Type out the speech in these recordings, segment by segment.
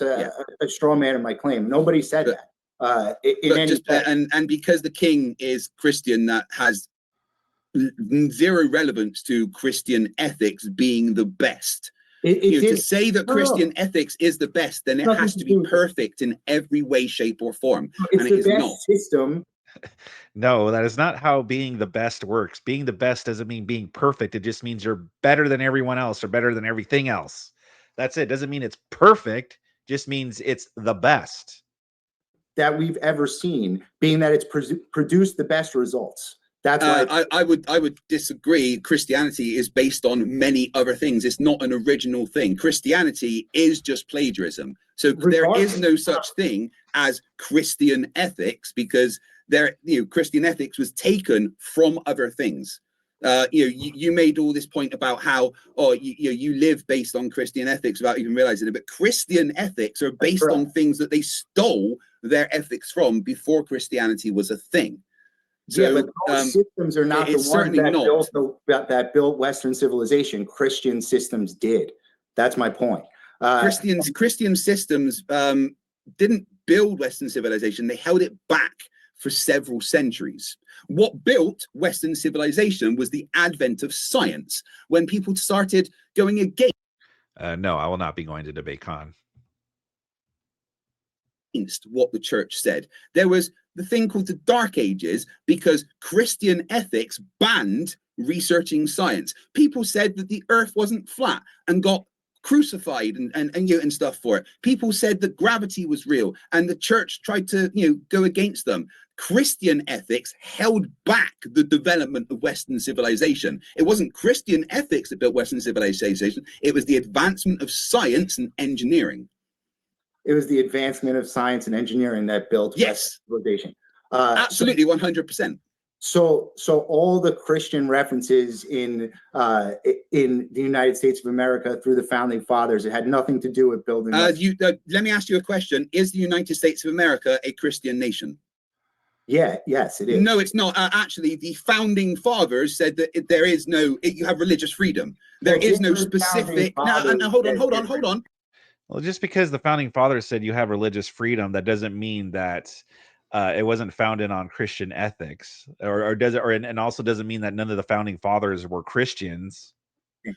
Yeah. a straw man of my claim. Nobody said that. And because the king is Christian, that has zero relevance to Christian ethics being the best. To say that Christian ethics is the best, then it has to be perfect in every way, shape, or form. It's and it the best system. No, that is not how being the best works. Being the best doesn't mean being perfect. It just means you're better than everyone else or better than everything else. That's it. Doesn't mean it's perfect. Just means it's the best that we've ever seen, being that it's produced the best results. That's why I would disagree. Christianity is based on many other things. It's not an original thing. Christianity is just plagiarism. So there is no such thing as Christian ethics, because Christian ethics was taken from other things. You made all this point about how you live based on Christian ethics without even realizing it, but Christian ethics are based on things that they stole their ethics from before Christianity was a thing. So, but those systems are not the ones that built Western civilization. Christian systems did. That's my point. Christian systems didn't build Western civilization. They held it back for several centuries. What built Western civilization was the advent of science, when people started going against. No, I will not be going to DebateCon. What the church said. There was the thing called the Dark Ages, because Christian ethics banned researching science. People said that the earth wasn't flat and got crucified and stuff for it. People said that gravity was real, and the church tried to go against them. Christian ethics held back the development of Western civilization. It wasn't Christian ethics that built Western civilization. It was the advancement of science and engineering. It was the advancement of science and engineering that built Western civilization. Absolutely, 100%. So all the Christian references in the United States of America through the founding fathers, it had nothing to do with building. Let me ask you a question. Is the United States of America a Christian nation? Yes, it is. No, it's not. Actually, the founding fathers said that there is no, you have religious freedom. There is no specific. No, hold on. Well, just because the founding fathers said you have religious freedom, that doesn't mean that it wasn't founded on Christian ethics, or does it? And also doesn't mean that none of the founding fathers were Christians.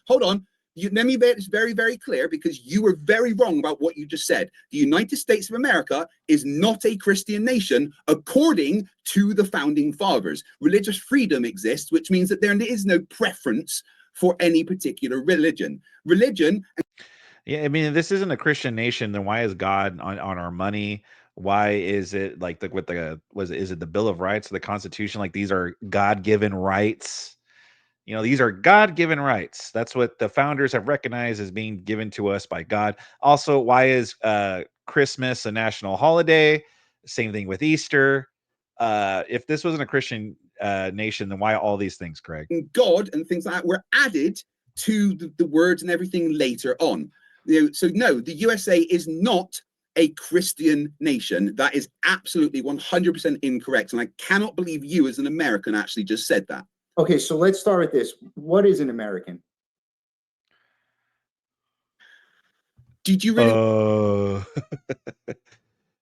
Hold on. Let me make this very, very clear, because you were very wrong about what you just said. The United States of America is not a Christian nation, according to the founding fathers. Religious freedom exists, which means that there is no preference for any particular religion. Yeah, I mean, if this isn't a Christian nation, then why is God on our money? Why is it like is it the Bill of Rights or the Constitution? Like, these are God-given rights. These are God-given rights. That's what the founders have recognized as being given to us by God. Also, why is Christmas a national holiday? Same thing with Easter. If this wasn't a Christian nation, then why all these things, Craig? God and things like that were added to the words and everything later on. So no, the USA is not a Christian nation. That is absolutely 100% incorrect. And I cannot believe you as an American actually just said that. Okay, so let's start with this. What is an American? Did you really?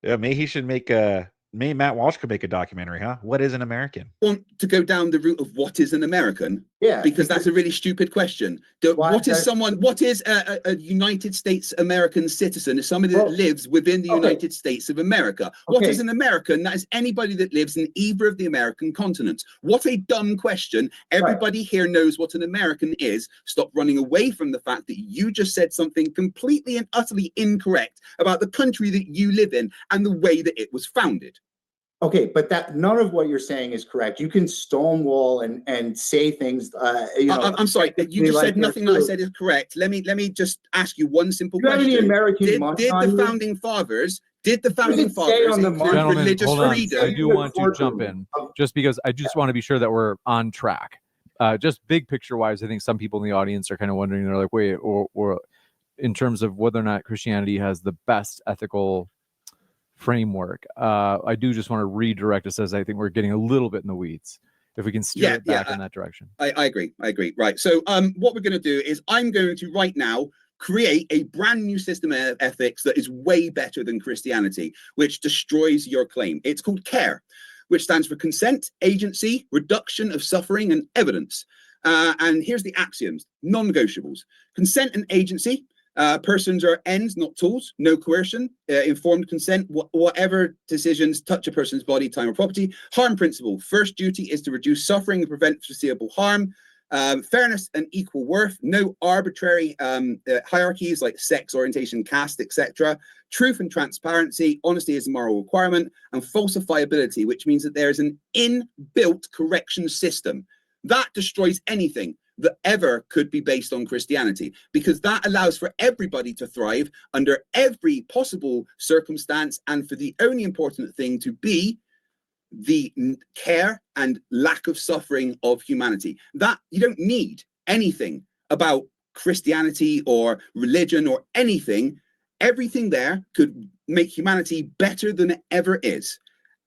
Yeah, maybe Matt Walsh could make a documentary, huh? What is an American? Want to go down the route of what is an American? Yeah, because that's a really stupid question. What is a United States American citizen? Is somebody that lives within the United States of America. What is an American? That is anybody that lives in either of the American continents. What a dumb question. Everybody here knows what an American is. Stop running away from the fact that you just said something completely and utterly incorrect about the country that you live in and the way that it was founded. Okay, but none of what you're saying is correct. You can stonewall and say things. I'm sorry, you just said nothing that I said is correct. Let me just ask you one simple question. Did the founding fathers include religious freedom? I do want to jump in, just because I just want to be sure that we're on track. Just big picture wise, I think some people in the audience are kind of wondering. They're like, wait, or in terms of whether or not Christianity has the best ethical framework. I do just want to redirect us, as I think we're getting a little bit in the weeds. If we can steer it back in that direction. I agree. Right. So what we're going to do is I'm going to right now create a brand new system of ethics that is way better than Christianity, which destroys your claim. It's called CARE, which stands for consent, agency, reduction of suffering, and evidence. And here's the axioms, non-negotiables. Consent and agency. Persons are ends, not tools. No coercion. Informed consent. Whatever decisions touch a person's body, time, or property. Harm principle. First duty is to reduce suffering and prevent foreseeable harm. Fairness and equal worth. No arbitrary hierarchies like sex, orientation, caste, etc. Truth and transparency. Honesty is a moral requirement. And falsifiability, which means that there is an inbuilt correction system. That destroys anything that ever could be based on Christianity, because that allows for everybody to thrive under every possible circumstance, and for the only important thing to be the care and lack of suffering of humanity. That you don't need anything about Christianity or religion or anything. Everything there could make humanity better than it ever is.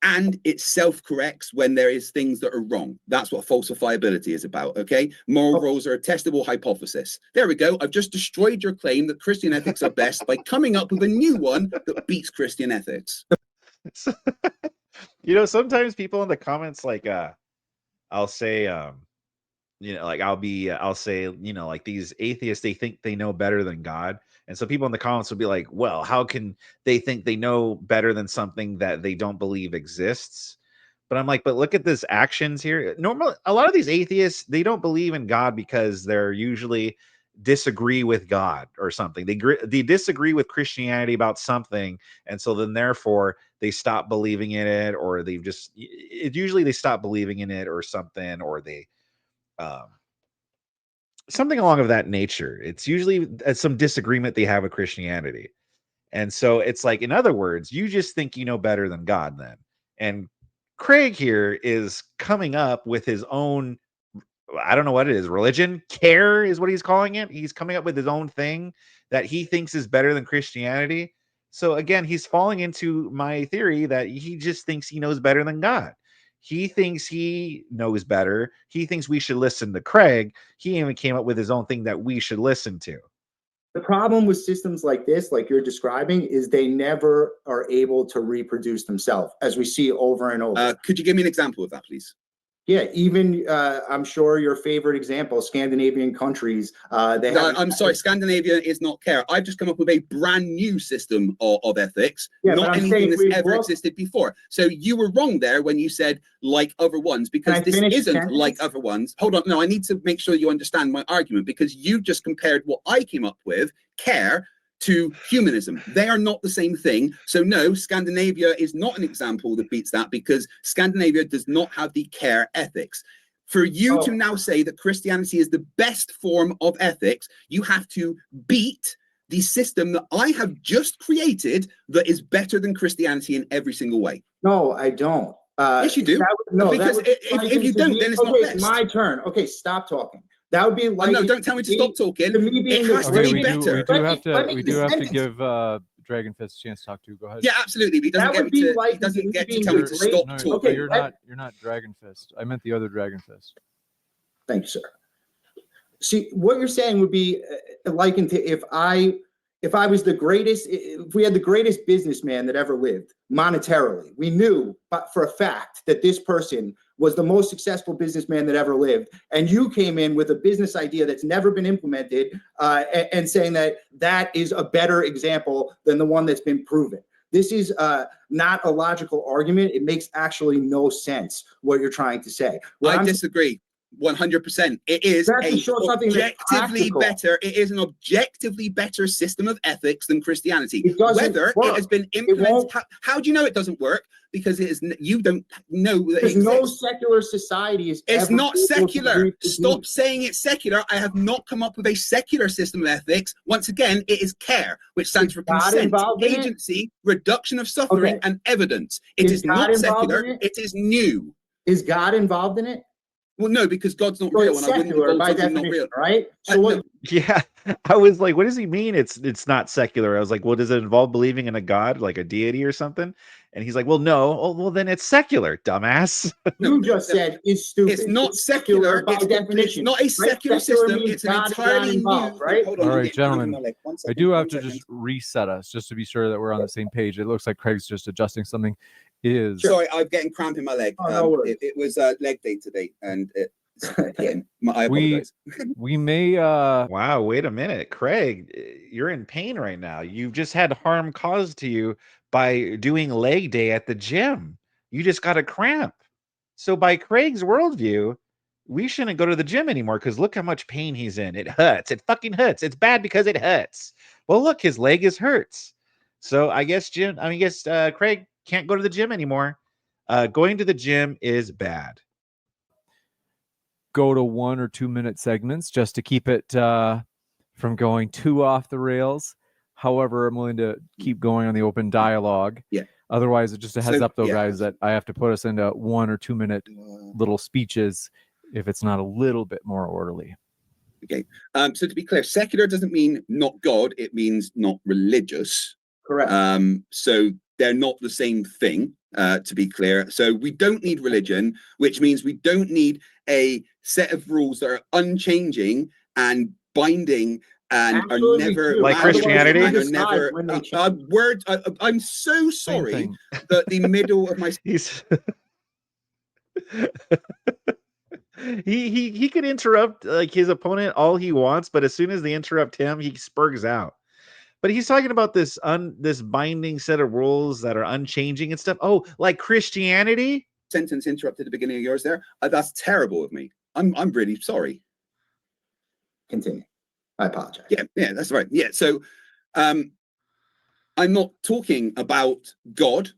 And it self-corrects when there is things that are wrong. That's what falsifiability is about, okay? Moral rules are a testable hypothesis. There we go. I've just destroyed your claim that Christian ethics are best by coming up with a new one that beats Christian ethics. You know, sometimes people in the comments, like, I'll say, you know, like I'll say, you know, like these atheists, they think they know better than God. And so people in the comments will be like, well, how can they think they know better than something that they don't believe exists? But I'm like, but look at this actions here. Normally, a lot of these atheists, they don't believe in God because they're usually disagree with God or something. They disagree with Christianity about something. And so then therefore they stop believing in it, or usually they stop believing in it or something, or they, something along of that nature. It's usually some disagreement they have with Christianity. And so it's like, in other words, you just think you know better than God then. And Craig here is coming up with his own, I don't know what it is, religion, care is what he's calling it. He's coming up with his own thing that he thinks is better than Christianity. So again, he's falling into my theory that he just thinks he knows better than God. He thinks he knows better. He thinks we should listen to Craig. He even came up with his own thing that we should listen to. The problem with systems like this, like you're describing, is they never are able to reproduce themselves, as we see over and over. Could you give me an example of that, please? Yeah, even I'm sure your favorite example, Scandinavian countries. I'm sorry, Scandinavia is not care. I've just come up with a brand new system of ethics, not anything that's ever existed before. So you were wrong there when you said like other ones, because this isn't like other ones. Hold on, no, I need to make sure you understand my argument, because you just compared what I came up with, care, to humanism. They are not the same thing. So no, Scandinavia is not an example that beats that, because Scandinavia does not have the care ethics. For you to now say that Christianity is the best form of ethics, you have to beat the system that I have just created that is better than Christianity in every single way. No, I don't. Yes, you do. Because if you don't, then it's not best. My turn. Okay, stop talking. That would be like, no, don't tell me to stop talking. It has to be better. We do have to give Dragon Fist a chance to talk to. Go ahead. Yeah, absolutely. But he doesn't get to tell me to stop talking. Okay, you're not Dragon Fist. I meant the other Dragon Fist. Thank you, sir. See, what you're saying would be likened to if I was the greatest, if we had the greatest businessman that ever lived monetarily. We knew for a fact that this person was the most successful businessman that ever lived. And you came in with a business idea that's never been implemented and saying that is a better example than the one that's been proven. This is not a logical argument. It makes actually no sense what you're trying to say. I disagree. 100%. It is objectively better. It is an objectively better system of ethics than Christianity. Whether it has been implemented, how do you know it doesn't work? Because it is, you don't know that there's no secular society is. It's not secular. Stop saying it's secular. I have not come up with a secular system of ethics. Once again, it is care, which stands for consent, agency, reduction of suffering, and evidence. It is not secular. It is new. Is God involved in it? Well, no, because God's not real, and I wouldn't involve something not real. Right? So what? Yeah, I was like, what does he mean? It's not secular. I was like, well, does it involve believing in a God, like a deity or something? And he's like, well, no. Oh, well, then it's secular, dumbass. You just said is stupid. It's not secular. by It's definition. not a secular Secular system. means It's an God is not entirely involved, new. right? Hold All on, I'm right, getting cramp in gentlemen. my leg. One I second, do have one to second. just reset us just to be sure that we're on the same page. It looks like Craig's just adjusting something. Is Sorry, I'm getting cramp in my leg. Oh, no worries. It was leg day today, and I apologize. we may Wow, wait a minute. Craig, you're in pain right now. You've just had harm caused to you by doing leg day at the gym. You just got a cramp. So by Craig's worldview, we shouldn't go to the gym anymore because look how much pain he's in. It hurts. It fucking hurts. It's bad because it hurts. Well, look, his leg is hurts. So I guess Craig can't go to the gym anymore. Going to the gym is bad. go to 1 or 2 minute segments just to keep it from going too off the rails. However, I'm willing to keep going on the open dialogue. Yeah. Otherwise, it's just a heads So, up, though, yeah. guys, that I have to put us into 1 or 2 minute little speeches if it's not a little bit more orderly. Okay. So to be clear, secular doesn't mean not God. It means not religious. Correct. So they're not the same thing, to be clear. So we don't need religion, which means we don't need a set of rules that are unchanging and binding and Absolutely are never true. Like Christianity? and are Decide never when they change. I'm so Same sorry thing. that the middle of my He's he could interrupt like his opponent all he wants, but as soon as they interrupt him, he spurgs out. But he's talking about this binding set of rules that are unchanging and stuff. Oh, like Christianity? sentence interrupted at the beginning of yours there. That's terrible of me. I'm really sorry. Continue. I apologize. Yeah, that's right. Yeah, so I'm not talking about God.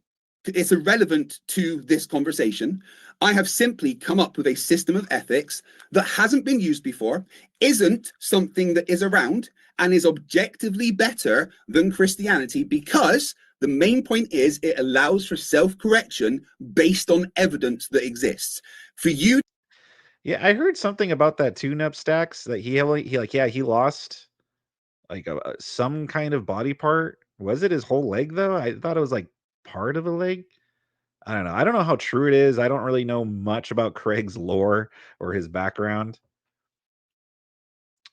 It's irrelevant to this conversation. I have simply come up with a system of ethics that hasn't been used before, isn't something that is around, and is objectively better than Christianity because the main point is it allows for self-correction based on evidence that exists. For you, Yeah, I heard something about that tune-up stacks that he lost like some kind of body part. Was it his whole leg though? I thought it was like part of a leg. I don't know. I don't know how true it is. I don't really know much about Craig's lore or his background.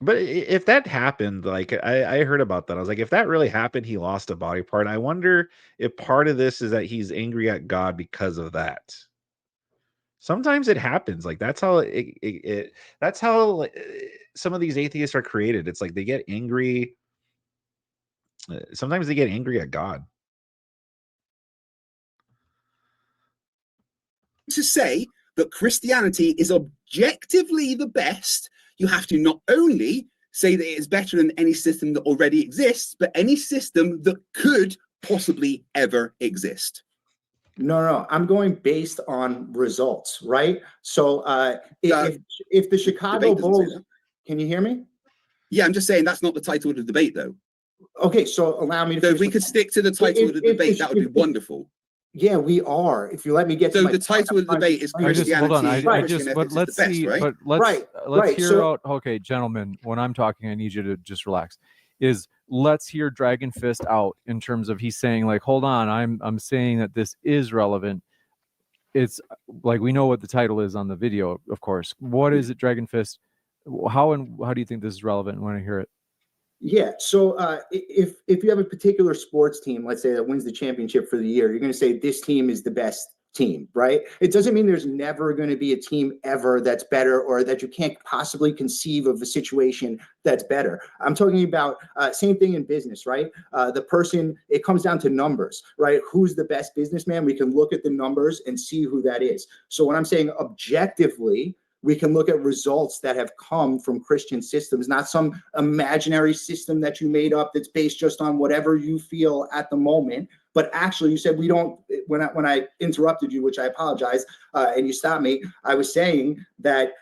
But if that happened, like I heard about that. I was like, if that really happened, he lost a body part. I wonder if part of this is that he's angry at God because of that. Sometimes it happens. Like that's how that's how some of these atheists are created. It's like they get angry. Sometimes they get angry at God. to say that Christianity is objectively the best, you have to not only say that it is better than any system that already exists, but any system that could possibly ever exist. No, I'm going based on results, right? So if the Chicago Bulls, can you hear me? Yeah, I'm just saying that's not the title of the debate, though. Okay, so allow me to. So if we could stick to the title of the debate, that would be wonderful. Yeah, we are. If you let me get so to the title of the debate is Christianity. But let's see. But let's hear out. Okay, gentlemen, when I'm talking, I need you to just relax. Let's hear Dragon Fist out in terms of he's saying like, hold on, I'm saying that this is relevant. It's like we know what the title is on the video, of course. What is it, Dragon Fist? How do you think this is relevant when I hear it? Yeah, so if you have a particular sports team, let's say that wins the championship for the year, you're going to say this team is the best team, right? It doesn't mean there's never going to be a team ever that's better or that you can't possibly conceive of a situation that's better. I'm talking about same thing in business, right? It comes down to numbers, right? Who's the best businessman? We can look at the numbers and see who that is. So when I'm saying objectively, we can look at results that have come from Christian systems, not some imaginary system that you made up that's based just on whatever you feel at the moment. But actually, you said we don't. When I interrupted you, which I apologize, and you stopped me, I was saying that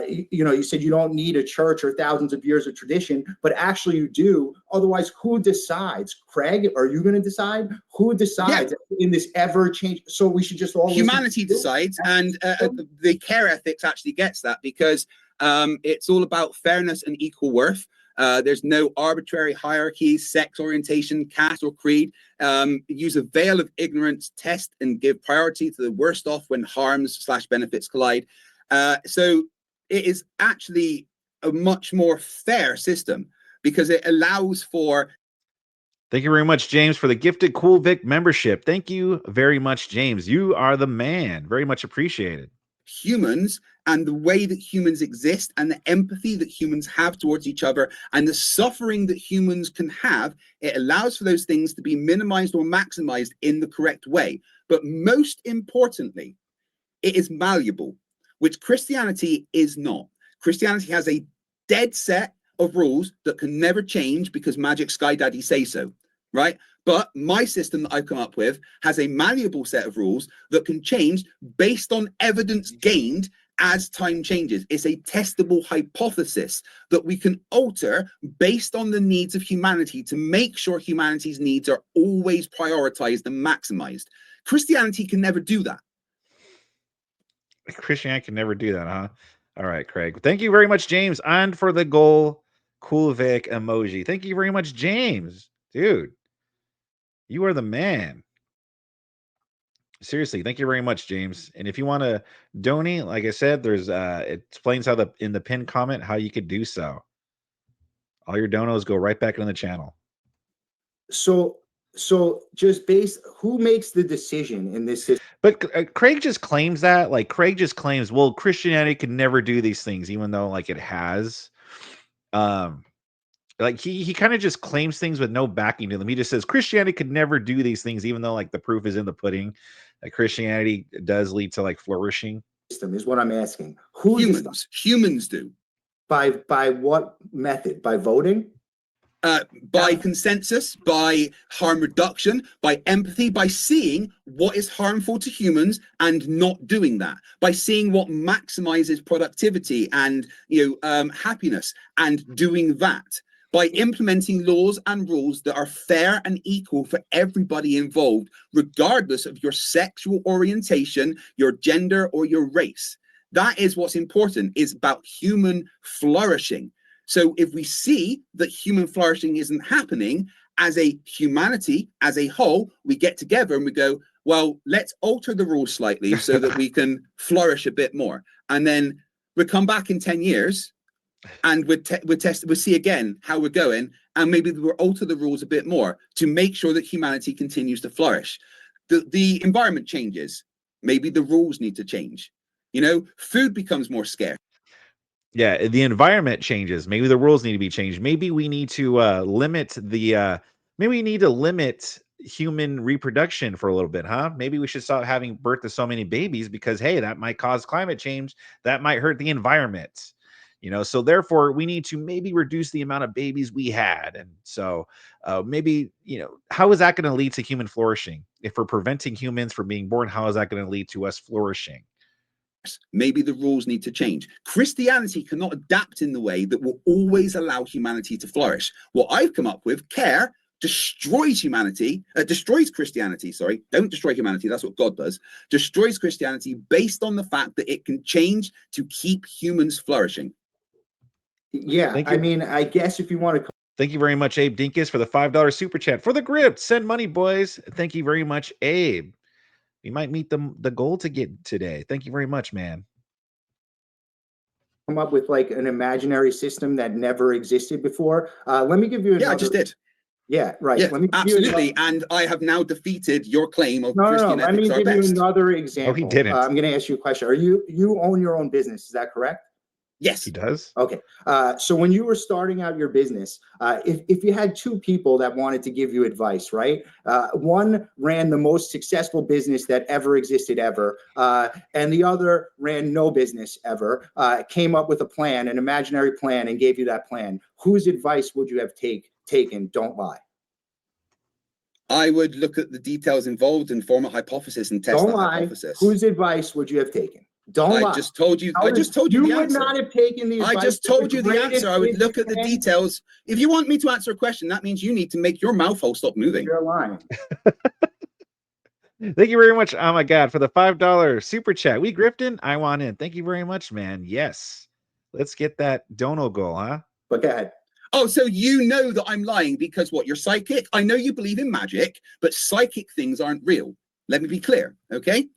you said you don't need a church or thousands of years of tradition, but actually you do. Otherwise, who decides? Craig, are you going to decide? Who decides in this ever change? So we should just all humanity decides, and the care ethics actually gets that because it's all about fairness and equal worth. There's no arbitrary hierarchy, sex orientation, caste, or creed. Use a veil of ignorance, test and give priority to the worst off when harms/benefits collide. So it is actually a much more fair system because it allows for. Thank you very much, James, for the gifted Cool Vic membership. Thank you very much, James. You are the man. Very much appreciated. Humans and the way that humans exist and the empathy that humans have towards each other and the suffering that humans can have, it allows for those things to be minimized or maximized in the correct way. But most importantly, it is malleable, which Christianity is not. Christianity has a dead set of rules that can never change because Magic Sky Daddy say so, right? But my system that I've come up with has a malleable set of rules that can change based on evidence gained as time changes. It's a testable hypothesis that we can alter based on the needs of humanity to make sure humanity's needs are always prioritized and maximized. Christianity can never do that. Christianity can never do that, huh? All right, Craig. Thank you very much, James. And for the goal, Cool Vic emoji. Thank you very much, James. Dude, you are the man. Seriously, thank you very much, James. And if you want to donate, like I said, there's it explains how in the pinned comment how you could do so. All your donos go right back into the channel. So just who makes the decision in this system? But Craig just claims that, like Craig just claims, well, Christianity could never do these things, even though like it has. Like he kind of just claims things with no backing to them. He just says Christianity could never do these things, even though like the proof is in the pudding. Like Christianity does lead to like flourishing. System is what I'm asking. Humans do. By what method? By voting? By consensus, by harm reduction, by empathy, by seeing what is harmful to humans and not doing that, by seeing what maximizes productivity and happiness and doing that, by implementing laws and rules that are fair and equal for everybody involved, regardless of your sexual orientation, your gender, or your race. That is what's important, is about human flourishing. So if we see that human flourishing isn't happening, as a humanity, as a whole, we get together and we go, well, let's alter the rules slightly so that we can flourish a bit more. And then we'll come back in 10 years and we'll see again how we're going. And maybe we'll alter the rules a bit more to make sure that humanity continues to flourish. The environment changes. Maybe the rules need to change. Food becomes more scarce. Yeah, the environment changes. Maybe the rules need to be changed. Maybe we need to limit human reproduction for a little bit, huh? Maybe we should stop having birth to so many babies because, hey, that might cause climate change. That might hurt the environment. So therefore we need to maybe reduce the amount of babies we had. And so maybe, how is that going to lead to human flourishing? If we're preventing humans from being born, how is that going to lead to us flourishing? Maybe the rules need to change. Christianity cannot adapt in the way that will always allow humanity to flourish. What I've come up with, care, destroys Christianity, sorry. Don't destroy humanity, that's what God does. Destroys Christianity based on the fact that it can change to keep humans flourishing. Yeah, I mean, I guess if you want to... Thank you very much, Abe Dinkus, for the $5 super chat. For the grip, send money, boys. Thank you very much, Abe. We might meet the goal to get today. Thank you very much, man. Come up with like an imaginary system that never existed before. Let me give you I just did. Yeah, right. Yeah, let me absolutely. And I have now defeated your claim of Let Christian ethics me are give best. you another example. Oh, he didn't. I'm going to ask you a question. You own your own business? Is that correct? Yes, he does. Okay. So when you were starting out your business, if you had two people that wanted to give you advice, right? One ran the most successful business that ever existed ever, and the other ran no business ever, came up with a plan, an imaginary plan, and gave you that plan. Whose advice would you have taken? Don't lie. I would look at the details involved and form a hypothesis and test that hypothesis. Whose advice would you have taken? Don't lie. I just told you the answer. You would not have taken the advice. I just told you the answer. I would look at the details. If you want me to answer a question, that means you need to make your mouth hole stop moving. You're lying. Thank you very much. Oh my God, for the $5 super chat. We grifting. I want in. Thank you very much, man. Yes. Let's get that dono goal, huh? But go ahead. Oh, so you know that I'm lying because what? You're psychic? I know you believe in magic, but psychic things aren't real. Let me be clear, okay?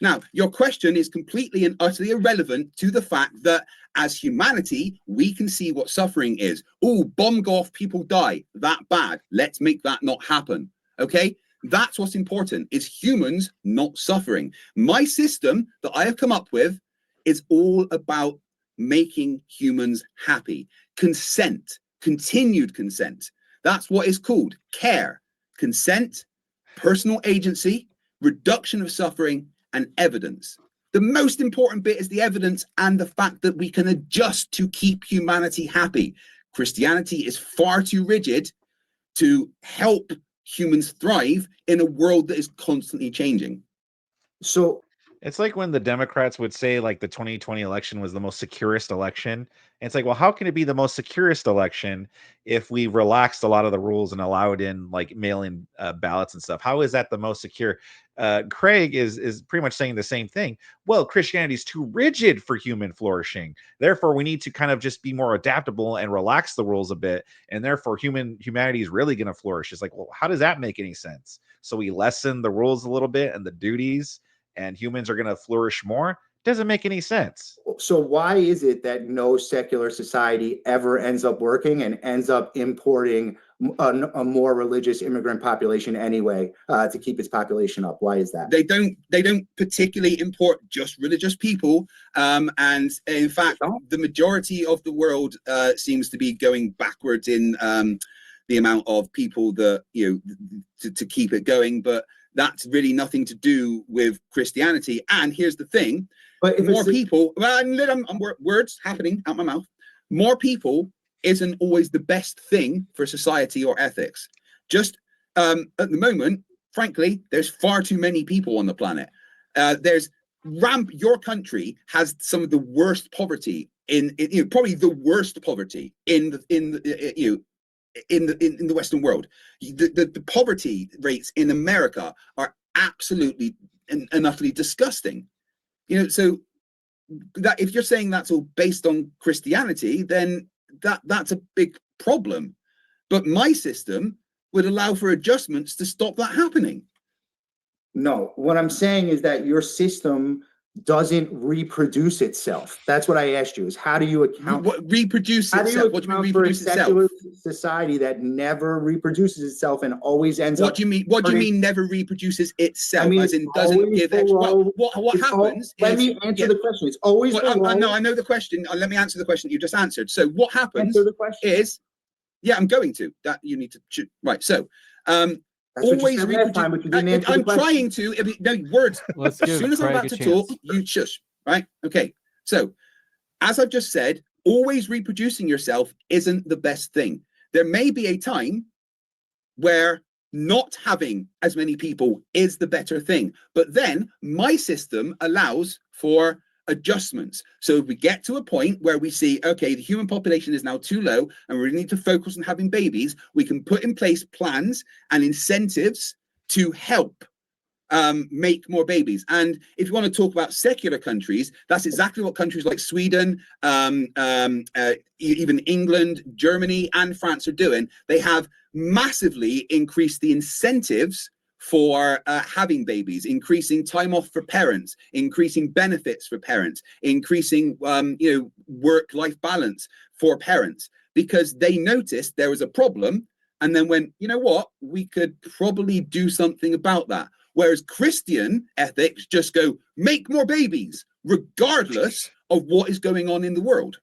Now, your question is completely and utterly irrelevant to the fact that as humanity, we can see what suffering is. Oh, bomb go off, people die. That bad. Let's make that not happen, okay? That's what's important, is humans not suffering. My system that I have come up with is all about making humans happy. Consent, continued consent. That's what is called care, consent, personal agency, reduction of suffering, and evidence. The most important bit is the evidence and the fact that we can adjust to keep humanity happy. Christianity is far too rigid to help humans thrive in a world that is constantly changing. So It's like when the Democrats would say like the 2020 election was the most securest election. And it's like, well, how can it be the most securest election if we relaxed a lot of the rules and allowed in like mail-in ballots and stuff? How is that the most secure? Craig is pretty much saying the same thing. Well, Christianity is too rigid for human flourishing. Therefore, we need to kind of just be more adaptable and relax the rules a bit. And therefore, humanity is really going to flourish. It's like, well, how does that make any sense? So we lessen the rules a little bit and the duties, and humans are going to flourish more. Doesn't make any sense. So why is it that no secular society ever ends up working and ends up importing a more religious immigrant population anyway to keep its population up? Why is that? They don't particularly import just religious people, and in fact, the majority of the world seems to be going backwards in the amount of people that to keep it going, but that's really nothing to do with Christianity. And here's the thing: but if more people, words happening out my mouth. More people isn't always the best thing for society or ethics. Just at the moment, frankly, there's far too many people on the planet. Your country has some of the worst poverty probably the worst poverty in the Western world. The poverty rates in America are absolutely and utterly disgusting. So that if you're saying that's all based on Christianity, then that's a big problem. But my system would allow for adjustments to stop that happening. No, what I'm saying is that your system doesn't reproduce itself. That's what I asked you, is how do you account reproduce itself? What do you mean reproduce itself? Secular society that never reproduces itself and always ends up. What do you mean never reproduces itself? I mean, as in doesn't give extra. What happens let me answer the question. It's always no, I know the question. Let me answer the question you just answered. So what happens is, I'm going to. That you need to right. So that's always reproduce. I'm trying to. No words. As soon as I'm about to talk, you shush. Right? Okay. So, as I've just said, always reproducing yourself isn't the best thing. There may be a time where not having as many people is the better thing. But then my system allows for adjustments. So if we get to a point where we see, okay, the human population is now too low and we need to focus on having babies, we can put in place plans and incentives to help make more babies. And if you want to talk about secular countries, that's exactly what countries like Sweden, even England, Germany, and France are doing. They have massively increased the incentives for having babies, increasing time off for parents, increasing benefits for parents, increasing work-life balance for parents, because they noticed there was a problem and then went, you know what, we could probably do something about that. Whereas Christian ethics just go, make more babies, regardless of what is going on in the world.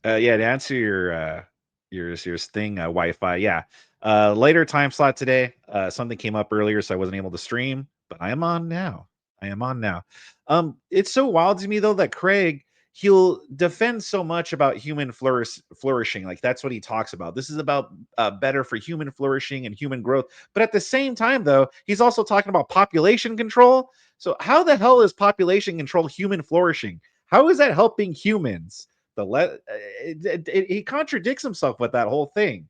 To answer your thing, Wi-Fi, later time slot today. Something came up earlier, so I wasn't able to stream, but I am on now. It's so wild to me though that Craig, he'll defend so much about human flourishing. Like that's what he talks about. This is about better for human flourishing and human growth. But at the same time, though, he's also talking about population control. So how the hell is population control human flourishing? How is that helping humans? He contradicts himself with that whole thing.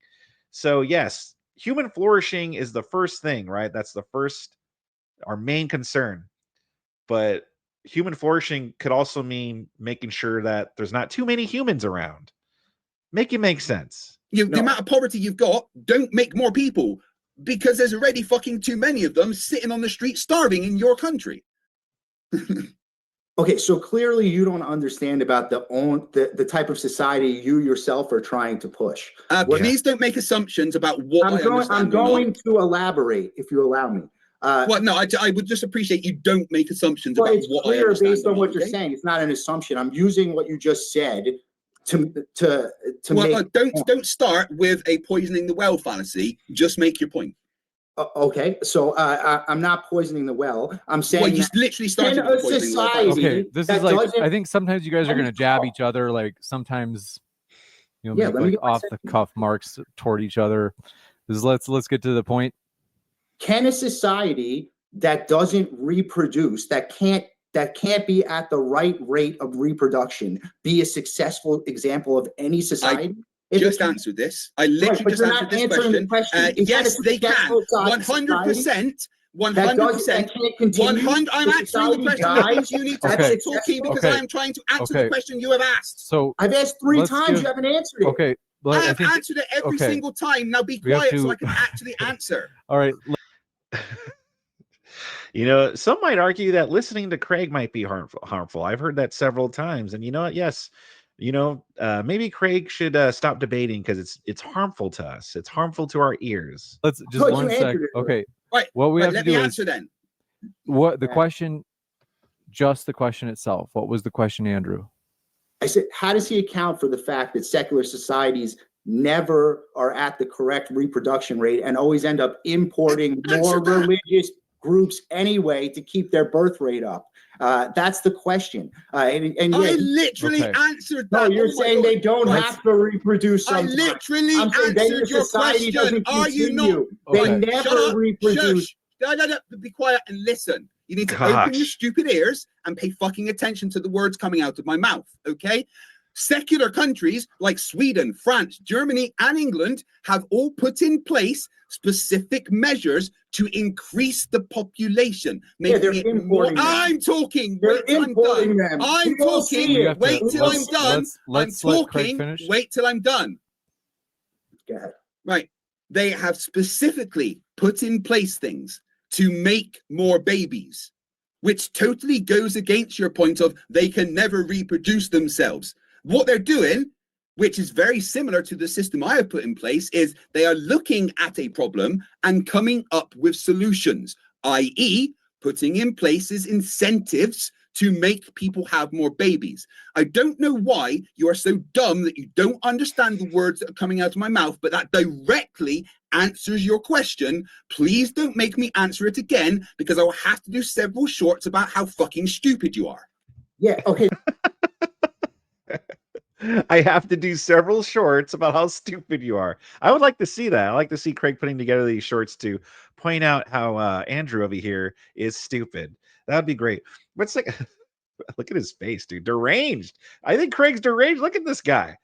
So yes, human flourishing is the first thing, right? That's our main concern. But human flourishing could also mean making sure that there's not too many humans around. Make it make sense. The No. amount of poverty you've got, don't make more people, because there's already fucking too many of them sitting on the street starving in your country. Okay, so clearly you don't understand about the type of society you yourself are trying to push. Please don't make assumptions about what I understand. I'm going to elaborate, if you allow me. Well, no, I would just appreciate you don't make assumptions Well, about it's what I clear understand. based on what you're okay? saying. It's not an assumption. I'm using what you just said to Well, make. don't start with a poisoning the well fallacy. Just make your point. Okay, so I'm not poisoning the well. I'm saying Well, you literally started in with a poisoning the well society- fallacy. Okay, this is that like, doesn't- I think sometimes you guys are going to jab each other, like sometimes, you know, Yeah, make let me like get my off the cuff marks toward each other. Let's get to the point. Can a society that doesn't reproduce, that can't be at the right rate of reproduction, be a successful example of any society? Just answered this. I literally but just you're answered not this answering the question. question. Is that Yes, a they can. successful 100%. 100%. that can't continue? 100. I'm The answering the society question. dies? That means you need to Okay. stop talking because Okay. I am trying to answer Okay. the question you have asked. So I've asked 3 Let's times. give- You haven't answered it. okay, but I I have think answered it every okay. single time. Now be We have quiet so to- I can actually answer. all right. You know, some might argue that listening to Craig might be harmful. I've heard that several times, and you know what? Yes, you know, maybe Craig should stop debating because it's harmful to us. It's harmful to our ears. Let's just But you one sec. answered it. Okay, Right. what we have to Let me do is answer then. what the Yeah. question, just the question itself. What was the question, Andrew? I said, how does he account for the fact that secular societies never are at the correct reproduction rate and always end up importing more Answer that. religious groups anyway to keep their birth rate up? That's the question. And I yeah, literally Okay. answered no, that. you're Oh my saying God. they don't Right. have to reproduce I sometimes. literally I'm saying then answered your society question. doesn't Are you not? continue. They Okay. never Shut up. reproduce. Shush. No, be quiet and listen. You need to Gosh. open your stupid ears and pay fucking attention to the words coming out of my mouth, okay? Secular countries like Sweden, France, Germany, and England have all put in place specific measures to increase the population, making they're it more. importing them. I'm talking. They're Wait till I'm importing done. them. I'm We all see talking. it. We have to- Wait till I'm let's- done. let's I'm let Craig talking. finish. Wait till I'm done. Go ahead. Right. They have specifically put in place things to make more babies, which totally goes against your point of they can never reproduce themselves. What they're doing, which is very similar to the system I have put in place, is they are looking at a problem and coming up with solutions, i.e., putting in places incentives to make people have more babies. I don't know why you are so dumb that you don't understand the words that are coming out of my mouth, but that directly answers your question. Please don't make me answer it again, because I will have to do several shorts about how fucking stupid you are. Yeah, okay. I have to do several shorts about how stupid you are. I would like to see that. I like to see Craig putting together these shorts to point out how Andrew over here is stupid. That would be great. But it's like, look at his face, dude. Deranged. I think Craig's deranged. Look at this guy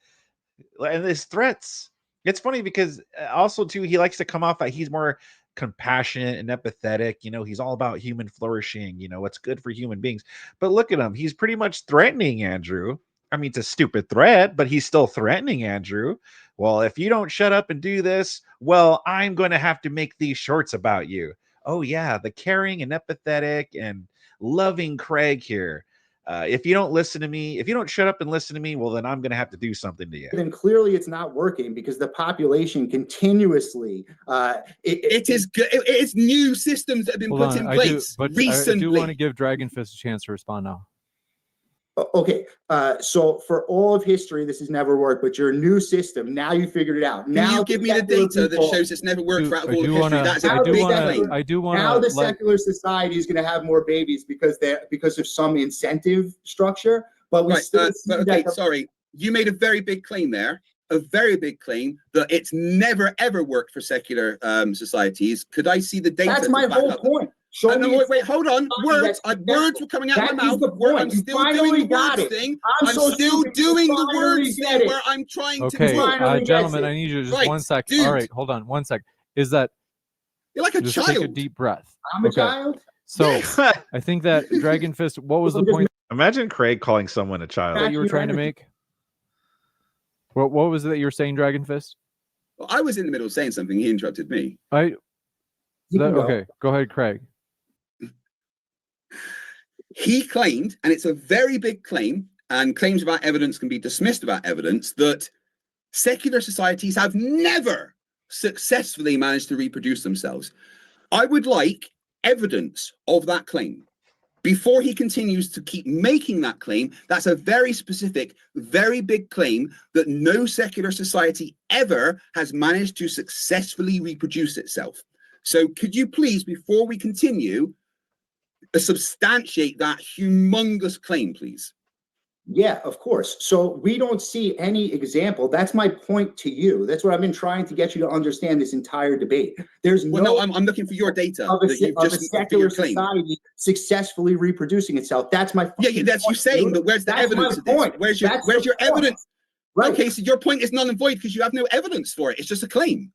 and his threats. It's funny because also too, he likes to come off that he's more compassionate and empathetic. You know, he's all about human flourishing. You know, what's good for human beings. But look at him. He's pretty much threatening Andrew. I mean, it's a stupid threat, but he's still threatening Andrew. Well, if you don't shut up and do this, well, I'm going to have to make these shorts about you. Oh, yeah, the caring and empathetic and loving Craig here. If you don't listen to me, if you don't shut up and listen to me, well, then I'm going to have to do something to you. Then clearly it's not working because the population continuously. It is new systems that have been Hold put on, in place I recently. do want to give Dragonfist a chance to respond now. Okay, so for all of history, this has never worked, but your new system, now you figured it out. Can Now you give me the secular data that people- shows it's never worked throughout I all of do history? wanna- That's a I do big wanna- claim. I do want Now the to let secular society is going to have more babies because of some incentive structure, but we Right, still see but that okay, sorry. You made a very big claim there, a very big claim that it's never ever worked for secular societies. Could I see the data? that's to my back whole up? point. Show No, me. wait, hold on. Words, That's- words were coming out of that my is mouth. the point. I'm You still finally doing the got words it. thing. I'm I'm so still stupid, you doing the finally words get thing it. where I'm trying to okay, talk. finally gets gentlemen, it. I need you to just Right, 1 sec. dude. All right, hold on 1 sec. Is that You're like a just take a child. deep breath? I'm a Okay. child. So Yes. I think that Dragonfist, what was the I'm just point Imagine Craig calling someone a child. that you were trying to make? What was it that you were saying, Dragon Fist? Well, I was in the middle of saying something. He interrupted me. You can go. Okay, go ahead, Craig. He claimed, and it's a very big claim, and claims about evidence can be dismissed about evidence, that secular societies have never successfully managed to reproduce themselves. I would like evidence of that claim. Before he continues to keep making that claim, that's a very specific, very big claim that no secular society ever has managed to successfully reproduce itself. So could you please, before we continue, substantiate that humongous claim, please? Yeah, of course. So we don't see any example. That's my point to you. That's what I've been trying to get you to understand this entire debate. There's no, I'm looking for your data of a secular society successfully reproducing itself. That's my yeah. That's you saying, but where's the evidence of this? Where's your evidence? Right. Okay, so your point is null and void because you have no evidence for it. It's just a claim.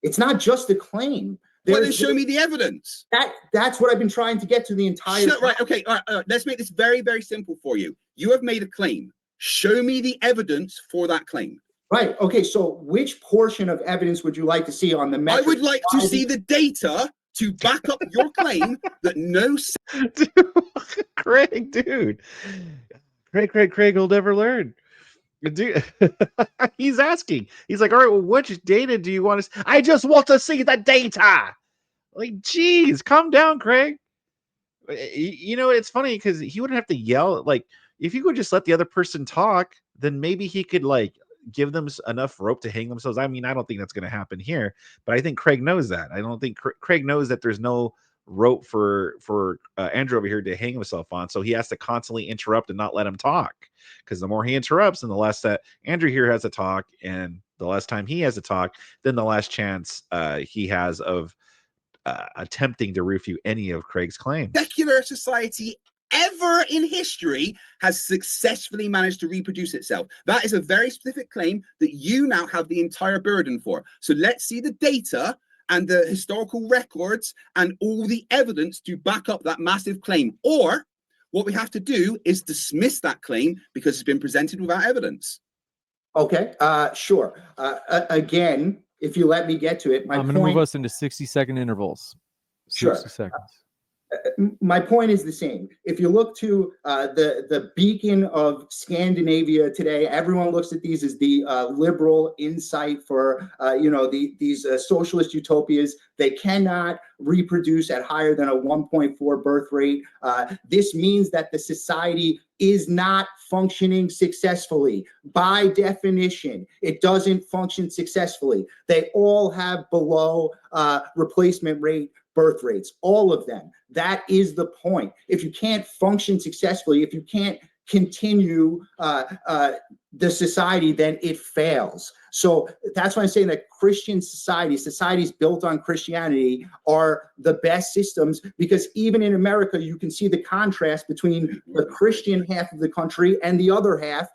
It's not just a claim. Well, then show me the evidence. That's what I've been trying to get to the entire time. Right, okay, all right, let's make this very, very simple for you. You have made a claim. Show me the evidence for that claim. Right, okay, so which portion of evidence would you like to see on the metric? I would like to see the data to back up your claim that no... Dude. Craig will never learn. Dude, he's asking. He's like, all right, well, which data do you want to? I just want to see the data. Like, geez, calm down, Craig. You know, it's funny because he wouldn't have to yell. Like, if you could just let the other person talk, then maybe he could like give them enough rope to hang themselves. I mean, I don't think that's going to happen here, but I think Craig knows that. I don't think Craig knows that there's no rope for Andrew over here to hang himself on, so he has to constantly interrupt and not let him talk, because the more he interrupts and the less that Andrew here has to talk, and the less time he has to talk, then the less chance he has of attempting to refute any of Craig's claims. Secular society ever in history has successfully managed to reproduce itself. That is a very specific claim that you now have the entire burden for. So let's see the data and the historical records and all the evidence to back up that massive claim. Or what we have to do is dismiss that claim because it's been presented without evidence. Okay, sure. Again, if you let me get to it, I'm going to move us into 60-second intervals. 60 seconds. My point is the same. If you look to the beacon of Scandinavia today, everyone looks at these as the liberal insight for these socialist utopias. They cannot reproduce at higher than a 1.4 birth rate. This means that the society is not functioning successfully. By definition, it doesn't function successfully. They all have below replacement rate birth rates, all of them. That is the point. If you can't function successfully, if you can't continue the society, then it fails. So that's why I'm saying that Christian societies built on Christianity are the best systems, because even in America, you can see the contrast between the Christian half of the country and the other half.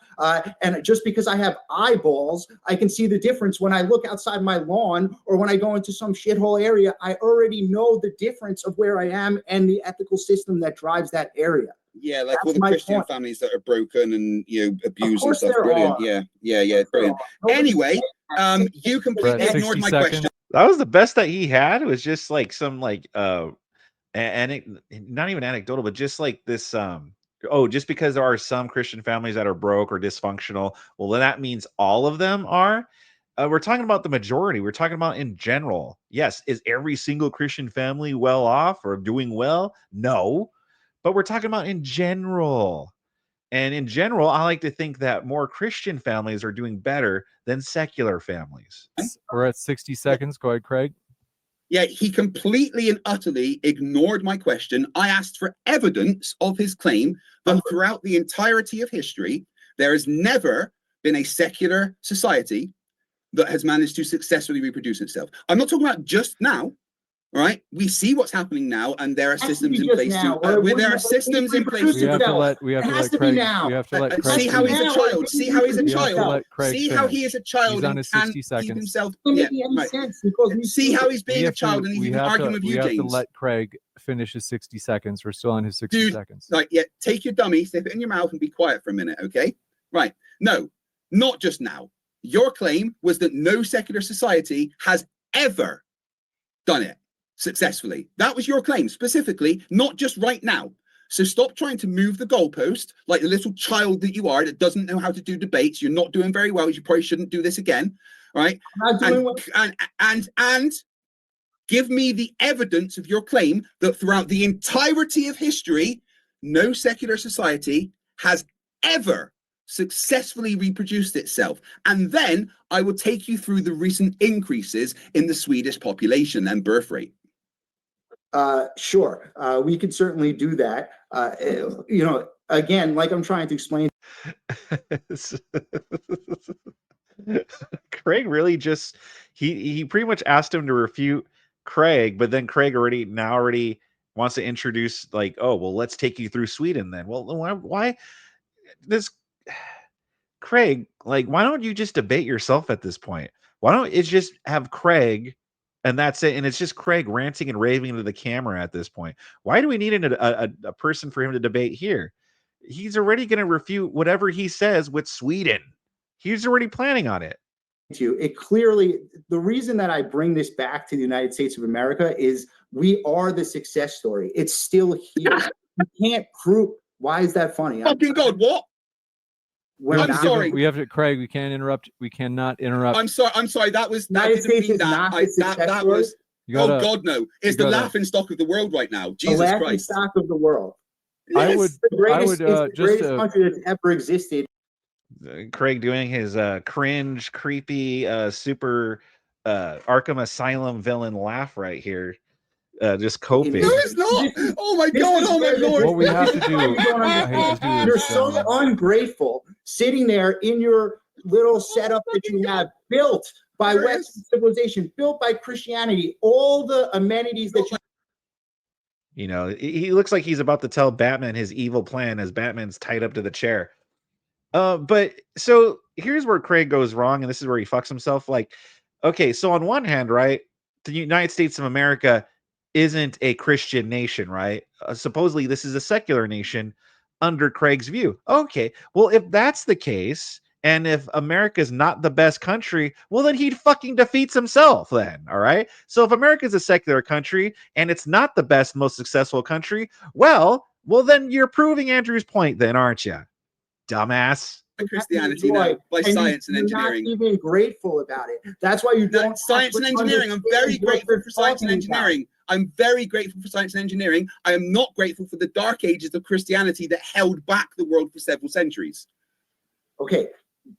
And just because I have eyeballs, I can see the difference when I look outside my lawn or when I go into some shithole area. I already know the difference of where I am and the ethical system that drives that area. Yeah, like all the Christian families that are broken and abused and stuff. Brilliant. Yeah, brilliant. Anyway, you completely ignored my question. That was the best that he had. It was just like some like not even anecdotal, but just like this just because there are some Christian families that are broke or dysfunctional, well, then that means all of them are. We're talking about the majority. We're talking about in general. Yes, is every single Christian family well off or doing well? No. But we're talking about in general. And in general, I like to think that more Christian families are doing better than secular families. We're at 60 seconds. Go ahead, Craig. Yeah, he completely and utterly ignored my question. I asked for evidence of his claim that throughout the entirety of history, there has never been a secular society that has managed to successfully reproduce itself. I'm not talking about just now. All right, we see what's happening now, and there are systems in place there are systems in place. We have to let Craig. We have to let Craig. See how he's a child. See how he's a child. See how he is a child and can't keep himself. Yeah, right. See how he's being a child and he's arguing with you, James. We have to let Craig finish his 60 seconds. We're still on his 60 seconds. Like, yeah, take your dummy, stick it in your mouth, and be quiet for a minute, okay? Right. No, not just now. Your claim was that no secular society has ever done it successfully. That was your claim specifically, not just right now. So stop trying to move the goalpost like the little child that you are that doesn't know how to do debates. You're not doing very well. You probably shouldn't do this again, right? I'm not doing well. And give me the evidence of your claim that throughout the entirety of history, no secular society has ever successfully reproduced itself. And then I will take you through the recent increases in the Swedish population and birth rate. Sure, we could certainly do that. You know, again, like I'm trying to explain. Craig really just he pretty much asked him to refute Craig, but then Craig already wants to introduce, like, oh well, let's take you through Sweden then. Well, why this Craig, like, why don't you just debate yourself at this point? Why don't it just have Craig and that's it? And it's just Craig ranting and raving into the camera at this point. Why do we need a person for him to debate here? He's already going to refute whatever he says with Sweden. He's already planning on it. It clearly, the reason that I bring this back to the United States of America is we are the success story. It's still here. You can't prove. Why is that funny? Fucking God, what? I'm sorry. We have to, Craig. We can't interrupt. We cannot interrupt. I'm sorry. That was that United didn't States mean is that. not the success That story. was. Gotta, oh God, no! It's the laughing stock of the world right now. The Jesus laughing Christ! stock of the world. I Yes. would. It's the greatest, it's the greatest just country that's ever existed. Craig doing his cringe, creepy, super Arkham Asylum villain laugh right here. Just coping. No, it's not. Oh my God! Oh my Lord! What we have to do. I hate to do You're this, so gentlemen. ungrateful, sitting there in your little setup that you have built by Western civilization, built by Christianity, all the amenities that you. You know, he looks like he's about to tell Batman his evil plan as Batman's tied up to the chair. But so here's where Craig goes wrong, and this is where he fucks himself. Like, okay, so on one hand, right, the United States of America isn't a Christian nation, right? Supposedly, this is a secular nation under Craig's view. Okay, well, if that's the case, and if America's not the best country, well, then he fucking defeats himself then, all right? So if America's a secular country and it's not the best, most successful country, well, then you're proving Andrew's point then, aren't you? Dumbass. By Christianity, no, by science and engineering. You're not even grateful about it. That's why you don't. Science and engineering. I'm very grateful for science and engineering. I'm very grateful for science and engineering. I am not grateful for the dark ages of Christianity that held back the world for several centuries. Okay,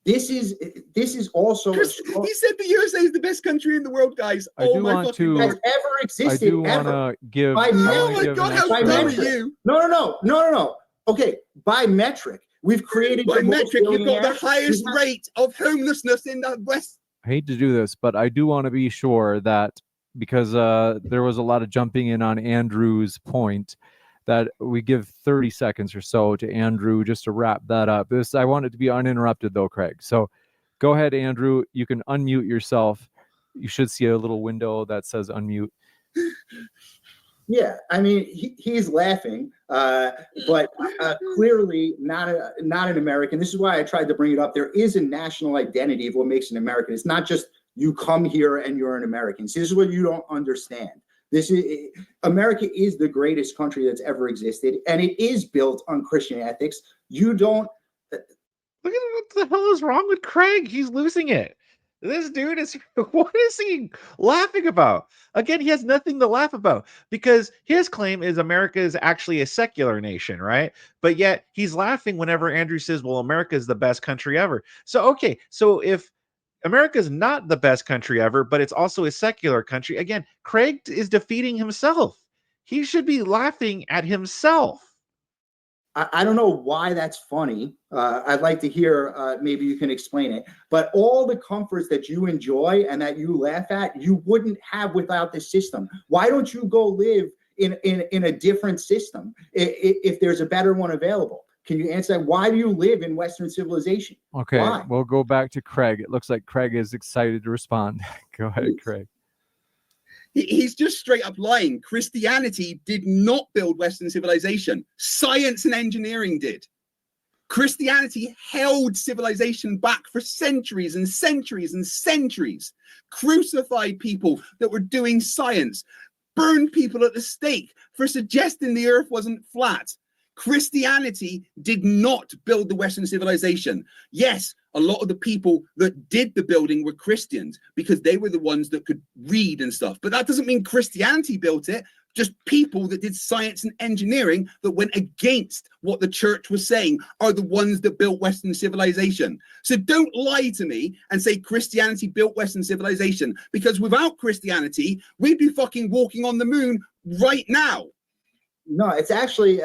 this is also. He said the USA is the best country in the world, guys. I do want to. Has ever existed. I do want to give. Oh my God! How dare you? No. Okay, by metric, we've created. By metric, you've got the highest rate of homelessness in the West. I hate to do this, but I do want to be sure that, because there was a lot of jumping in on Andrew's point, that we give 30 seconds or so to Andrew just to wrap that up. I want it to be uninterrupted though, Craig. So go ahead, Andrew. You can unmute yourself. You should see a little window that says unmute. Yeah, I mean, he's laughing, but clearly not an American. This is why I tried to bring it up. There is a national identity of what makes an American. It's not just you come here and you're an American. See, this is what you don't understand. America is the greatest country that's ever existed, and it is built on Christian ethics. You don't. Look at what the hell is wrong with Craig? He's losing it. This dude is, what is he laughing about? Again, he has nothing to laugh about because his claim is America is actually a secular nation, right? But yet he's laughing whenever Andrew says, well, America is the best country ever. So, okay, so if America is not the best country ever, but it's also a secular country, again, Craig is defeating himself. He should be laughing at himself. I don't know why that's funny. I'd like to hear, maybe you can explain it. But all the comforts that you enjoy and that you laugh at, you wouldn't have without this system. Why don't you go live in a different system if there's a better one available? Can you answer that? Why do you live in Western civilization? Okay, Why? We'll go back to Craig. It looks like Craig is excited to respond. Go ahead, Craig. He's just straight up lying. Christianity did not build Western civilization. Science and engineering did. Christianity held civilization back for centuries and centuries and centuries, crucified people that were doing science, burned people at the stake for suggesting the earth wasn't flat. Christianity did not build the Western civilization. Yes, a lot of the people that did the building were Christians because they were the ones that could read and stuff. But that doesn't mean Christianity built it. Just people that did science and engineering that went against what the church was saying are the ones that built Western civilization. So don't lie to me and say Christianity built Western civilization, because without Christianity, we'd be fucking walking on the moon right now. No, it's actually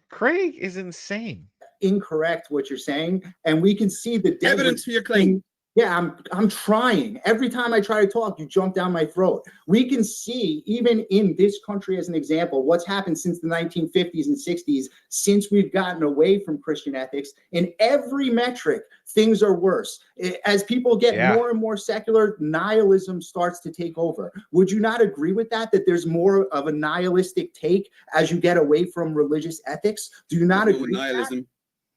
Craig is insane. incorrect what you're saying, and we can see the Evidence for your claim. Yeah, I'm trying. Every time I try to talk, you jump down my throat. We can see, even in this country as an example, what's happened since the 1950s and 60s, since we've gotten away from Christian ethics. In every metric, things are worse. As people get more and more secular, nihilism starts to take over. Would you not agree with that, that there's more of a nihilistic take as you get away from religious ethics? Do you not agree with nihilism? That?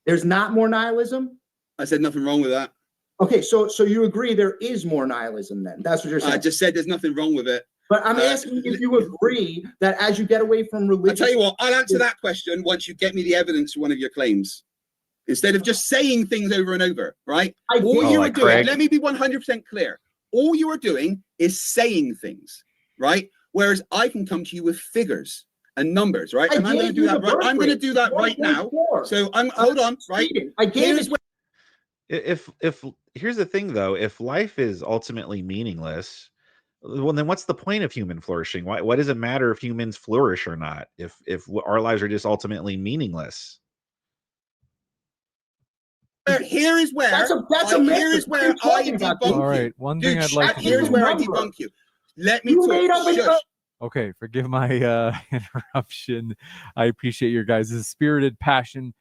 There's not more nihilism? I said nothing wrong with that. Okay, so you agree there is more nihilism then? That's what you're saying. I just said there's nothing wrong with it. But I'm asking if you agree that as you get away from religion... I'll tell you what, I'll answer that question once you get me the evidence for one of your claims. Instead of just saying things over and over, right? All you are doing, let me be 100% clear. All you are doing is saying things, right? Whereas I can come to you with figures and numbers, right? And I'm going to do that right. I'm going to do that right now. So hold on, right? I gave it. If here's the thing though, if life is ultimately meaningless, well then what's the point of human flourishing? Why does it matter if humans flourish or not if our lives are just ultimately meaningless? Here is where I debunk you. All right, one thing I'd like to do. Here's where I debunk you. Let me talk. Okay, forgive my interruption. I appreciate your guys' spirited passion.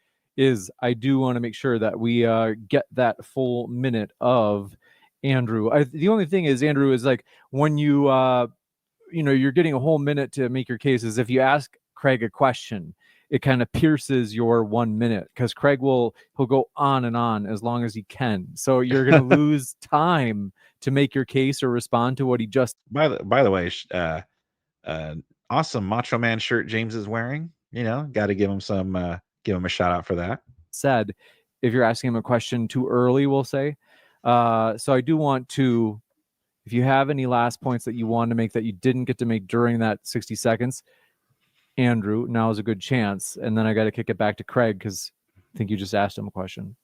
I do want to make sure that we get that full minute of Andrew. The only thing is, Andrew, is like when you're getting a whole minute to make your case. Is if you ask Craig a question, it kind of pierces your 1 minute, because Craig he'll go on and on as long as he can. So you're going to lose time to make your case or respond to what he just. By the way, awesome Macho Man shirt James is wearing. Got to give him give him a shout out for that. Said, if you're asking him a question too early, we'll say. So I do want to, if you have any last points that you want to make that you didn't get to make during that 60 seconds, Andrew, now is a good chance. And then I got to kick it back to Craig, because I think you just asked him a question.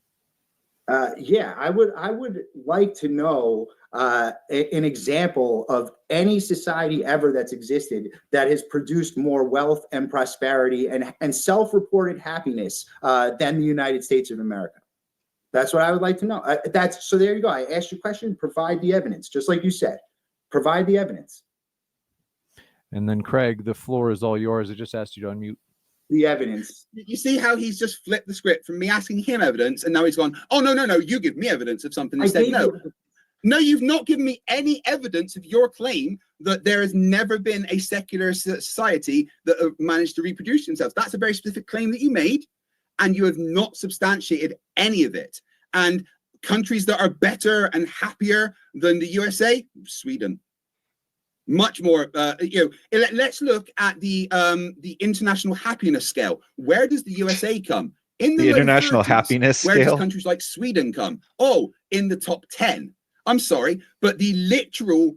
Yeah, I would like to know an example of any society ever that's existed that has produced more wealth and prosperity and self-reported happiness than the United States of America. That's what I would like to know. So there you go. I asked you a question. Provide the evidence, just like you said. Provide the evidence. And then Craig, the floor is all yours. I just asked you to unmute. The evidence. You see how he's just flipped the script from me asking him evidence, and now he's gone, oh, no, you give me evidence of something. Instead, no, you've not given me any evidence of your claim that there has never been a secular society that have managed to reproduce themselves. That's a very specific claim that you made, and you have not substantiated any of it. And countries that are better and happier than the USA, Sweden. Much more, let's look at the international happiness scale. Where does the USA come? In the international happiness scale? Where does countries like Sweden come? Oh, in the top 10. I'm sorry, but the literal,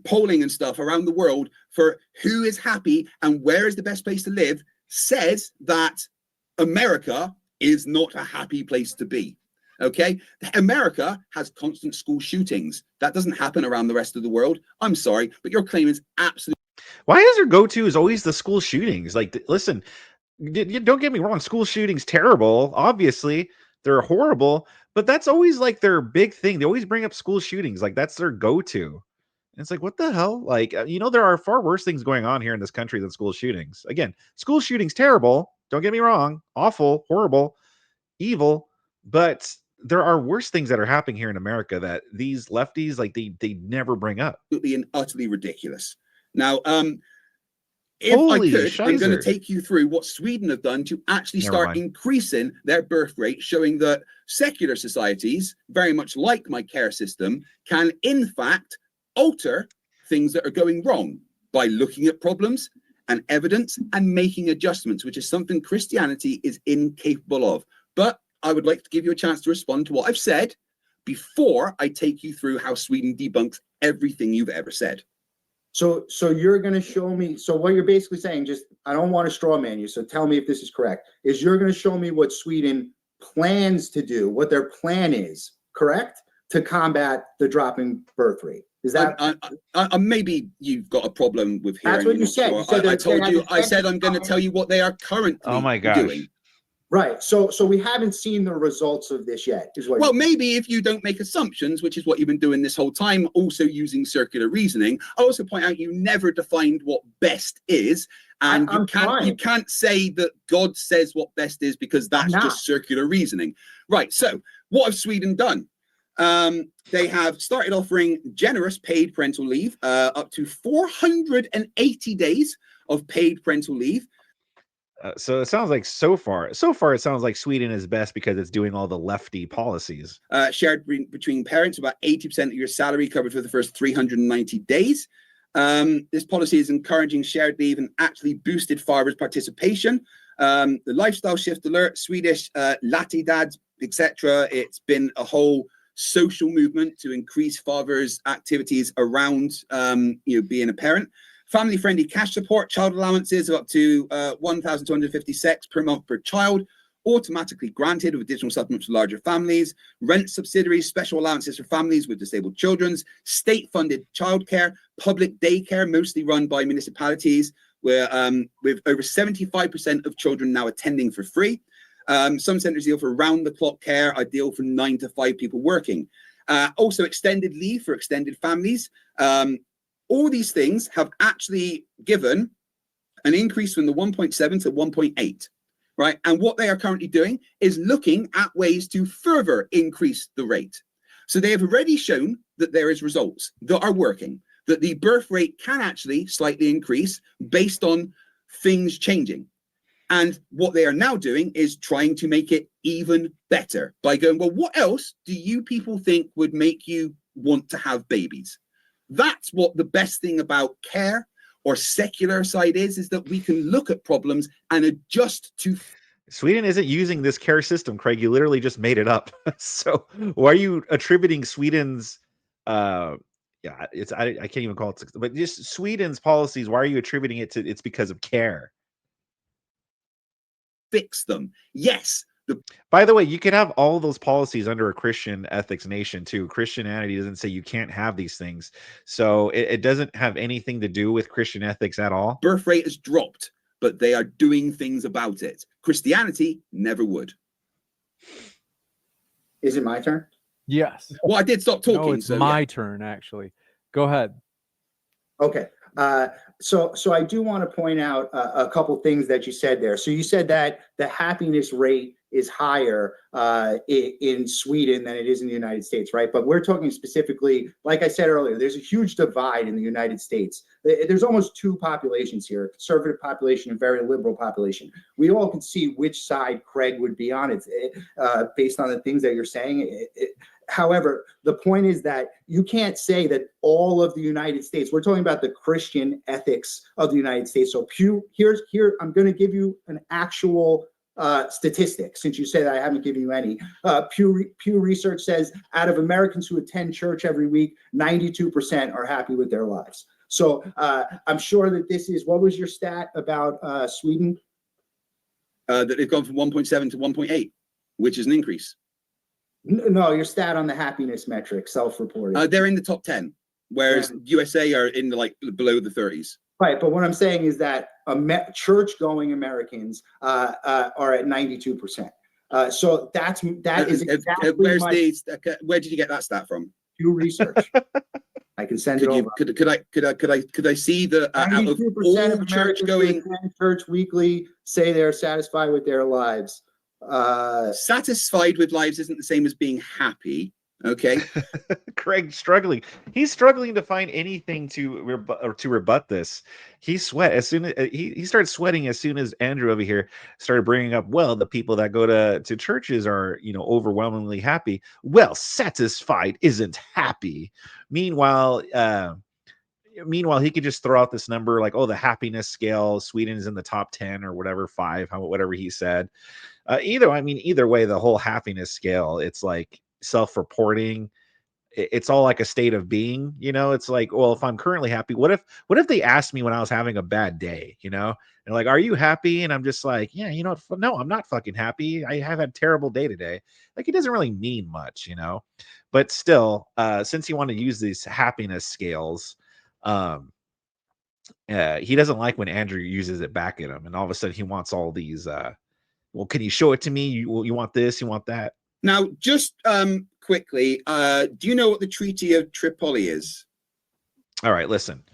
polling and stuff around the world for who is happy and where is the best place to live says that America is not a happy place to be. Okay, America has constant school shootings. That doesn't happen around the rest of the world. I'm sorry, but your claim is absolutely. Why is your go-to is always the school shootings? Like, listen, don't get me wrong. School shootings terrible. Obviously, they're horrible. But that's always like their big thing. They always bring up school shootings. Like that's their go-to. And it's like, what the hell? Like, there are far worse things going on here in this country than school shootings. Again, school shootings terrible. Don't get me wrong. Awful, horrible, evil. But there are worse things that are happening here in America that these lefties, like they never bring up. Absolutely and utterly ridiculous. Now, if Holy I could, I'm going to shizer. take you through what Sweden have done to actually Never start mind. increasing their birth rate, showing that secular societies, very much like my care system, can in fact alter things that are going wrong by looking at problems and evidence and making adjustments, which is something Christianity is incapable of. But I would like to give you a chance to respond to what I've said before I take you through how Sweden debunks everything you've ever said. So you're going to show me, so what you're basically saying, just, I don't want to straw man you, so tell me if this is correct, is you're going to show me what Sweden plans to do, what their plan is, correct? To combat the dropping birth rate. Is that maybe you've got a problem with hearing? That's what me, you not said. sure. You said I told you. I said I'm intention going to tell you what they are currently Oh my gosh. doing. right? So we haven't seen the results of this yet. Is what Well, maybe if you don't make assumptions, which is what you've been doing this whole time, also using circular reasoning. I also point out you never defined what best is, and you can't say that God says what best is, because that's just circular reasoning. Right. So what have Sweden done? They have started offering generous paid parental leave, up to 480 days of paid parental leave. So it sounds like so far it sounds like Sweden is best because it's doing all the lefty policies. Shared between parents, about 80% of your salary covered for the first 390 days. This policy is encouraging shared leave and actually boosted fathers' participation. The lifestyle shift alert, Swedish latte dads, etc. It's been a whole social movement to increase fathers' activities around being a parent. Family-friendly cash support, child allowances of up to 1,250 SEK per month per child, automatically granted with additional supplements for larger families, rent subsidiaries, special allowances for families with disabled children, state-funded childcare, public daycare, mostly run by municipalities, where with over 75% of children now attending for free. Some centres deal for round-the-clock care, ideal for 9 to 5 people working. Also extended leave for extended families. All these things have actually given an increase from the 1.7 to 1.8, right? And what they are currently doing is looking at ways to further increase the rate. So they have already shown that there is results that are working, that the birth rate can actually slightly increase based on things changing. And what they are now doing is trying to make it even better by going, well, what else do you people think would make you want to have babies? That's what the best thing about care or secular side is that we can look at problems and adjust to. Sweden isn't using this care system, Craig. You literally just made it up. So why are you attributing Sweden's I can't even call it, but just Sweden's policies, why are you attributing it to it's because of care? Fix them. Yes. By the way, you could have all of those policies under a Christian ethics nation too. Christianity doesn't say you can't have these things. So it doesn't have anything to do with Christian ethics at all. Birth rate has dropped, but they are doing things about it. Christianity never would. Is it my turn? Yes. Well, I did stop talking. No, it's my turn, actually. Go ahead. Okay. So I do want to point out a couple things that you said there. So you said that the happiness rate is higher in Sweden than it is in the United States, right? But we're talking specifically, like I said earlier, there's a huge divide in the United States. There's almost two populations here, a conservative population and very liberal population. We all can see which side Craig would be on it based on the things that you're saying. However, the point is that you can't say that all of the United States, we're talking about the Christian ethics of the United States. So here, I'm going to give you an actual statistic, since you say that I haven't given you any. Pew Research says out of Americans who attend church every week, 92% are happy with their lives. So I'm sure that this is, what was your stat about Sweden? That they've gone from 1.7 to 1.8, which is an increase. No, your stat on the happiness metric, self-reported. They're in the top 10, whereas USA are in the below the 30s. Right, but what I'm saying is that church-going Americans are at 92%. So that is exactly where did you get that stat from? Pew Research. I can send it over. Could I see the out of all church-going church weekly say they're satisfied with their lives? Satisfied with lives isn't the same as being happy. Okay. Craig struggling. He's struggling to find anything to rebut this. He sweat as soon as he started sweating as soon as Andrew over here started bringing up. Well, the people that go to churches are overwhelmingly happy. Well, satisfied isn't happy. Meanwhile, he could just throw out this number like, oh, the happiness scale, Sweden is in the top 10 or whatever, 5, whatever he said. Either way, the whole happiness scale, it's like self-reporting. It's all like a state of being, it's like, well, if I'm currently happy, what if they asked me when I was having a bad day, and like, are you happy? And I'm just like, yeah, no, I'm not fucking happy. I have a terrible day today. Like, it doesn't really mean much, but still, since you want to use these happiness scales, he doesn't like when Andrew uses it back at him, and all of a sudden he wants all these, well, can you show it to me? You want this, you want that. Now, just quickly, do you know what the Treaty of Tripoli is? All right, listen.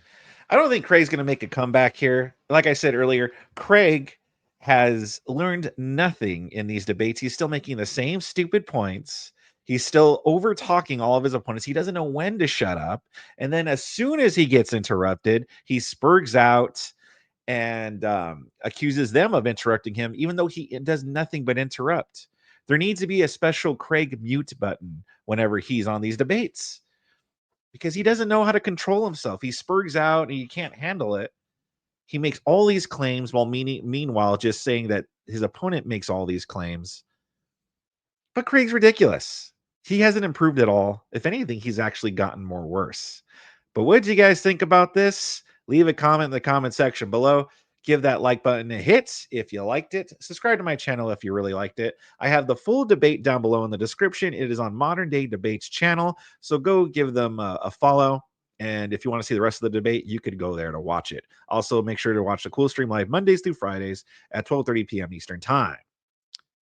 I don't think Craig's going to make a comeback here. Like I said earlier, Craig has learned nothing in these debates. He's still making the same stupid points. He's still over talking all of his opponents. He doesn't know when to shut up. And then as soon as he gets interrupted, he spurgs out and accuses them of interrupting him, even though he does nothing but interrupt. There needs to be a special Craig mute button whenever he's on these debates, because he doesn't know how to control himself. He spurgs out and he can't handle it. He makes all these claims while meanwhile just saying that his opponent makes all these claims. But Craig's ridiculous. He hasn't improved at all. If anything, he's actually gotten more worse. But what did you guys think about this? Leave a comment in the comment section below. Give that like button a hit if you liked it. Subscribe to my channel if you really liked it. I have the full debate down below in the description. It is on Modern Day Debates channel, so go give them a follow. And if you want to see the rest of the debate, you could go there to watch it. Also, make sure to watch the Cool Stream live Mondays through Fridays at 12:30 p.m. Eastern Time.